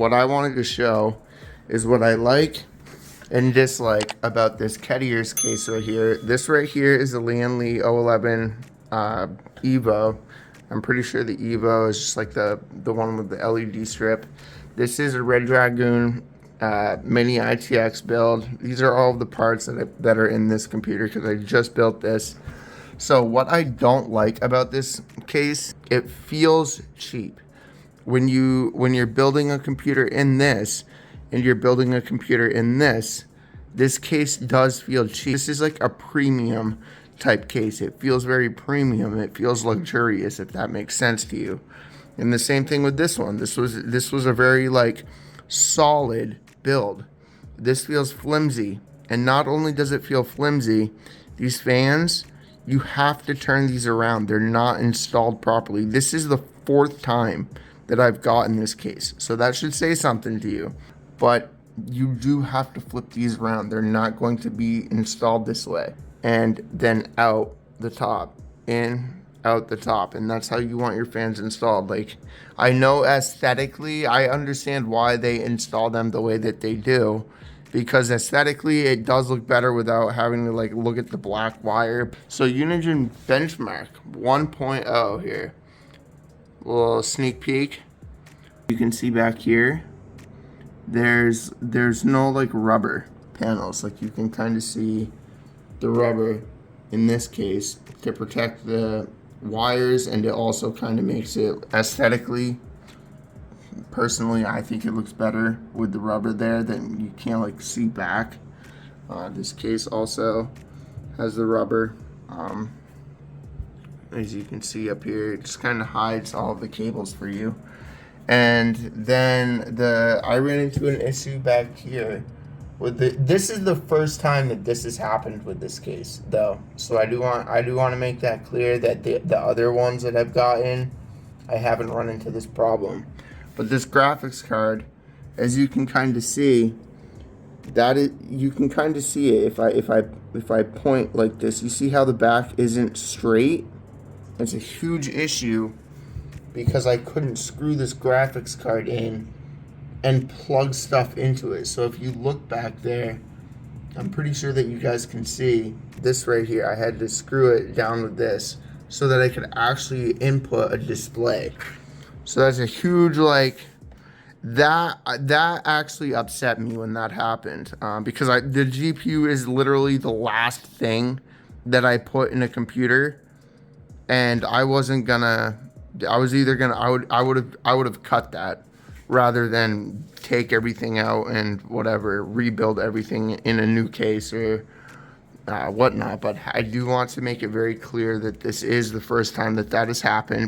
what I wanted to show is what I like and dislike about this Kediers case right here. This right here is a Lian 011 Evo. I'm pretty sure the Evo is just like the one with the LED strip. This is a Red Dragoon mini-ITX build. These are all of the parts that are in this computer because I just built this. So what I don't like about this case, it feels cheap. When you're building a computer in this and you're building a computer in this case does feel cheap. This is like a premium type case. It feels very premium. It feels luxurious, if that makes sense to you. And the same thing with this one. This was a very like solid build. This feels flimsy. And not only does it feel flimsy, these fans, you have to turn these around. They're not installed properly. This is the 4th time that I've gotten this case. So that should say something to you. But you do have to flip these around. They're not going to be installed this way. And then out the top, in, out the top. And that's how you want your fans installed. Like, I know aesthetically, I understand why they install them the way that they do. Because aesthetically, it does look better without having to like look at the black wire. So Unigine Benchmark 1.0 here. A little sneak peek. You can see back here, there's no like rubber panels. Like you can kind of see the rubber in this case to protect the wires, and it also kind of makes it aesthetically. Personally, I think it looks better with the rubber there, than you can't like see back. This case also has the rubber. As you can see up here, it just kind of hides all of the cables for you. And then I ran into an issue back here with this is the first time that this has happened with this case though. So I do want to make that clear that the other ones that I've gotten, I haven't run into this problem. But this graphics card, as you can kind of see, you can kind of see it if I point like this. You see how the back isn't straight? It's a huge issue because I couldn't screw this graphics card in and plug stuff into it. So if you look back there, I'm pretty sure that you guys can see this right here. I had to screw it down with this so that I could actually input a display. So that's a huge, like, that actually upset me when that happened, because the GPU is literally the last thing that I put in a computer, and I would have cut that rather than take everything out and whatever, rebuild everything in a new case or whatnot. But I do want to make it very clear that this is the first time that has happened.